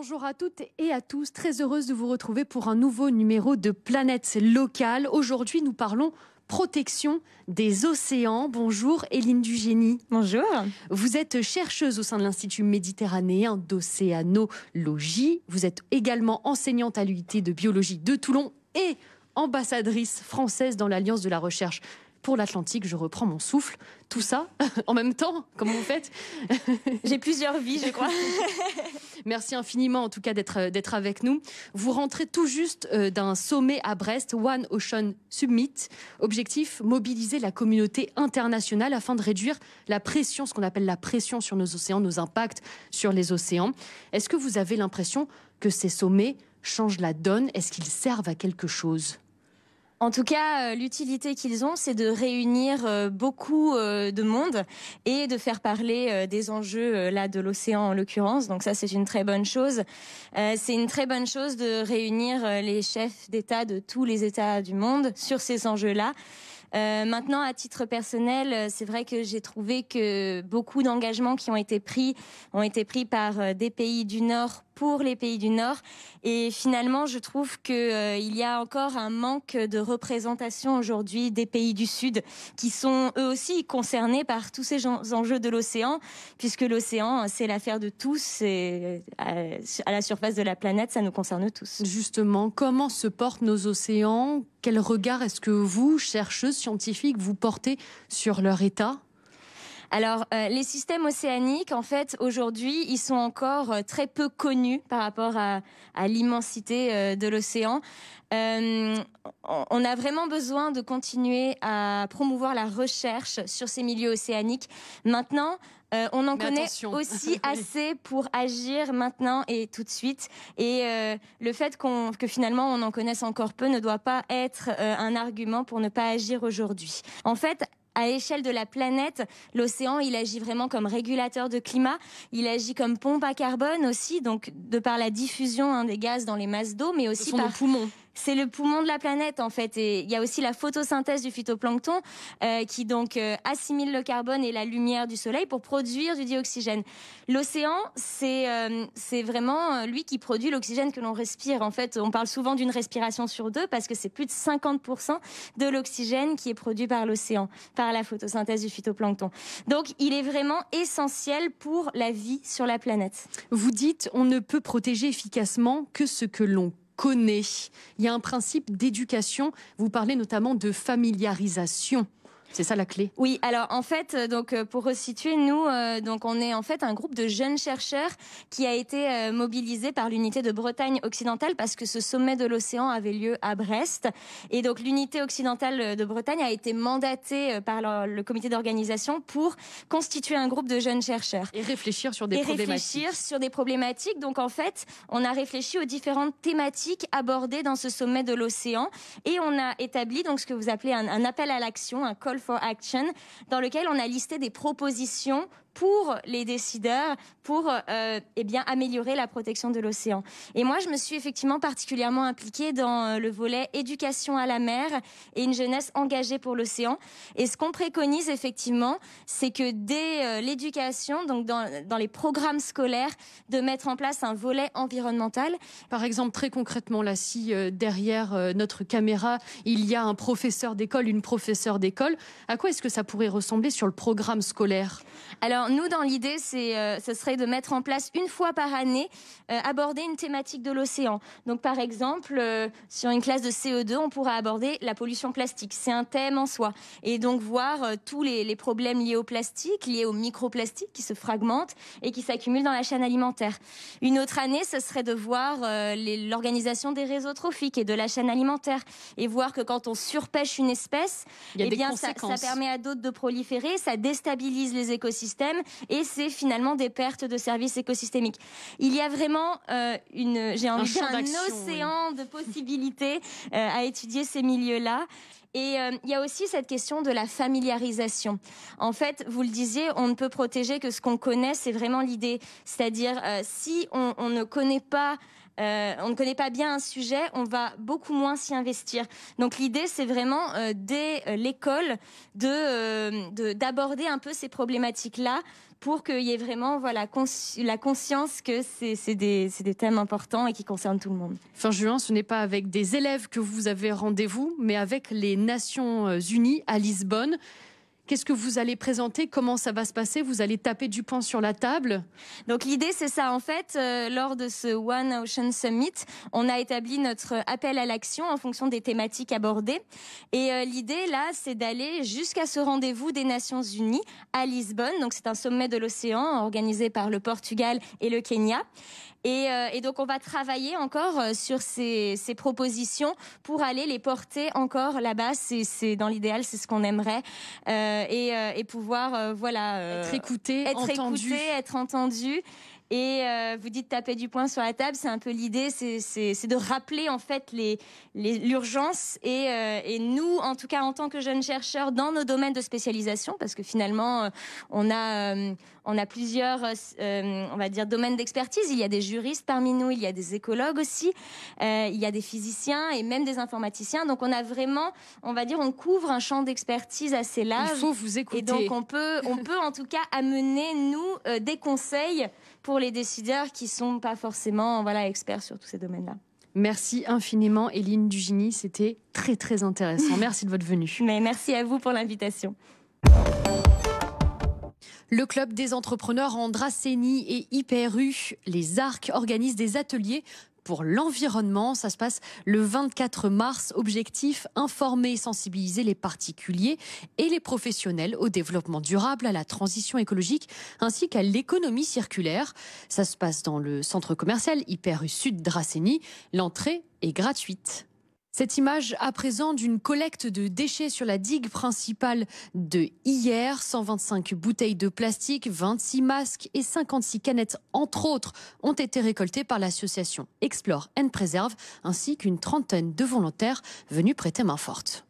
Bonjour à toutes et à tous, très heureuse de vous retrouver pour un nouveau numéro de Planète Locale. Aujourd'hui, nous parlons protection des océans. Bonjour Éline Dugénie. Bonjour. Vous êtes chercheuse au sein de l'Institut méditerranéen d'océanologie. Vous êtes également enseignante à l'UIT de biologie de Toulon et ambassadrice française dans l'Alliance de la recherche pour l'Atlantique. Je reprends mon souffle. Tout ça en même temps, comment vous faites? J'ai plusieurs vies, je crois. Merci infiniment en tout cas d'être avec nous. Vous rentrez tout juste d'un sommet à Brest, One Ocean Summit. Objectif, mobiliser la communauté internationale afin de réduire la pression, ce qu'on appelle la pression sur nos océans, nos impacts sur les océans. Est-ce que vous avez l'impression que ces sommets changent la donne? Est-ce qu'ils servent à quelque chose? En tout cas, l'utilité qu'ils ont, c'est de réunir beaucoup de monde et de faire parler des enjeux là de l'océan en l'occurrence. Donc ça, c'est une très bonne chose. C'est une très bonne chose de réunir les chefs d'État de tous les États du monde sur ces enjeux-là. Maintenant, à titre personnel, c'est vrai que j'ai trouvé que beaucoup d'engagements qui ont été pris par des pays du Nord pour les pays du Nord. Et finalement, je trouve qu'il y a encore un manque de représentation aujourd'hui des pays du Sud qui sont eux aussi concernés par tous ces enjeux de l'océan, puisque l'océan, c'est l'affaire de tous et à la surface de la planète, ça nous concerne tous. Justement, comment se portent nos océans? Quel regard est-ce que vous, chercheuses scientifiques, vous portez sur leur état? Alors, les systèmes océaniques, en fait, aujourd'hui, ils sont encore très peu connus par rapport à l'immensité de l'océan. On a vraiment besoin de continuer à promouvoir la recherche sur ces milieux océaniques. Maintenant, on en connaît aussi assez pour agir maintenant et tout de suite. Et le fait que finalement on en connaisse encore peu ne doit pas être un argument pour ne pas agir aujourd'hui. En fait, à l'échelle de la planète, l'océan, il agit vraiment comme régulateur de climat. Il agit comme pompe à carbone aussi, donc de par la diffusion des gaz dans les masses d'eau, mais aussi par nos poumons. C'est le poumon de la planète en fait, et il y a aussi la photosynthèse du phytoplancton qui donc assimile le carbone et la lumière du soleil pour produire du dioxygène. L'océan, c'est vraiment lui qui produit l'oxygène que l'on respire. En fait, on parle souvent d'une respiration sur deux parce que c'est plus de 50% de l'oxygène qui est produit par l'océan, par la photosynthèse du phytoplancton. Donc, il est vraiment essentiel pour la vie sur la planète. Vous dites, on ne peut protéger efficacement que ce que l'on connaît. Il y a un principe d'éducation. Vous parlez notamment de familiarisation. C'est ça la clé? Oui, alors en fait, donc pour resituer, nous, donc on est en fait un groupe de jeunes chercheurs qui a été mobilisé par l'unité de Bretagne occidentale parce que ce sommet de l'océan avait lieu à Brest. Et donc l'unité occidentale de Bretagne a été mandatée par le comité d'organisation pour constituer un groupe de jeunes chercheurs. Et réfléchir sur des problématiques. Donc en fait, on a réfléchi aux différentes thématiques abordées dans ce sommet de l'océan et on a établi donc ce que vous appelez un appel à l'action, un call for action, dans lequel on a listé des propositions pour les décideurs, pour améliorer la protection de l'océan. Et moi, je me suis effectivement particulièrement impliquée dans le volet éducation à la mer et une jeunesse engagée pour l'océan. Et ce qu'on préconise effectivement, c'est que dès l'éducation, donc dans les programmes scolaires, de mettre en place un volet environnemental. Par exemple, très concrètement, là, si derrière notre caméra, il y a un professeur d'école, une professeure d'école, à quoi est-ce que ça pourrait ressembler sur le programme scolaire? Alors nous, dans l'idée, ce serait de mettre en place une fois par année, aborder une thématique de l'océan. Donc par exemple, sur une classe de CE2, on pourra aborder la pollution plastique. C'est un thème en soi. Et donc voir tous les problèmes liés au plastique, liés aux microplastiques qui se fragmentent et qui s'accumulent dans la chaîne alimentaire. Une autre année, ce serait de voir l'organisation des réseaux trophiques et de la chaîne alimentaire. Et voir que quand on surpêche une espèce, ça permet à d'autres de proliférer, ça déstabilise les écosystèmes et c'est finalement des pertes de services écosystémiques. Il y a vraiment un océan de possibilités à étudier ces milieux-là. Et il y a aussi cette question de la familiarisation. En fait, vous le disiez, on ne peut protéger que ce qu'on connaît, c'est vraiment l'idée. C'est-à-dire, si on ne connaît pas on ne connaît pas bien un sujet, on va beaucoup moins s'y investir. Donc l'idée, c'est vraiment dès l'école d'aborder un peu ces problématiques-là pour qu'il y ait vraiment la conscience que c'est des thèmes importants et qui concernent tout le monde. Fin juin, ce n'est pas avec des élèves que vous avez rendez-vous, mais avec les Nations Unies à Lisbonne. Qu'est-ce que vous allez présenter? Comment ça va se passer? Vous allez taper du poing sur la table? Donc l'idée, c'est ça. En fait, lors de ce One Ocean Summit, on a établi notre appel à l'action en fonction des thématiques abordées. Et l'idée, là, c'est d'aller jusqu'à ce rendez-vous des Nations Unies à Lisbonne. Donc c'est un sommet de l'océan organisé par le Portugal et le Kenya. Et donc on va travailler encore sur ces propositions pour aller les porter encore là-bas. C'est dans l'idéal, c'est ce qu'on aimerait et pouvoir être écouté, être entendu. Et vous dites taper du poing sur la table, c'est un peu l'idée, c'est de rappeler en fait l'urgence et nous, en tout cas en tant que jeunes chercheurs dans nos domaines de spécialisation, parce que finalement on a plusieurs, on va dire, domaines d'expertise. Il y a des juristes parmi nous, il y a des écologues aussi, il y a des physiciens et même des informaticiens. Donc on a vraiment, on va dire, on couvre un champ d'expertise assez large. Il faut vous écouter. Et donc on peut en tout cas amener nous des conseils pour les décideurs qui sont pas forcément experts sur tous ces domaines-là. Merci infiniment, Éline Dugini. C'était très, très intéressant. Merci de votre venue. Mais merci à vous pour l'invitation. Le Club des entrepreneurs en Dracénie et Hyper-U, les Arcs, organisent des ateliers pour l'environnement. Ça se passe le 24 mars. Objectif, informer et sensibiliser les particuliers et les professionnels au développement durable, à la transition écologique ainsi qu'à l'économie circulaire. Ça se passe dans le centre commercial Hyper-U Sud Dracénie. L'entrée est gratuite. Cette image à présent d'une collecte de déchets sur la digue principale de hier. 125 bouteilles de plastique, 26 masques et 56 canettes, entre autres, ont été récoltées par l'association Explore and Preserve, ainsi qu'une trentaine de volontaires venus prêter main forte.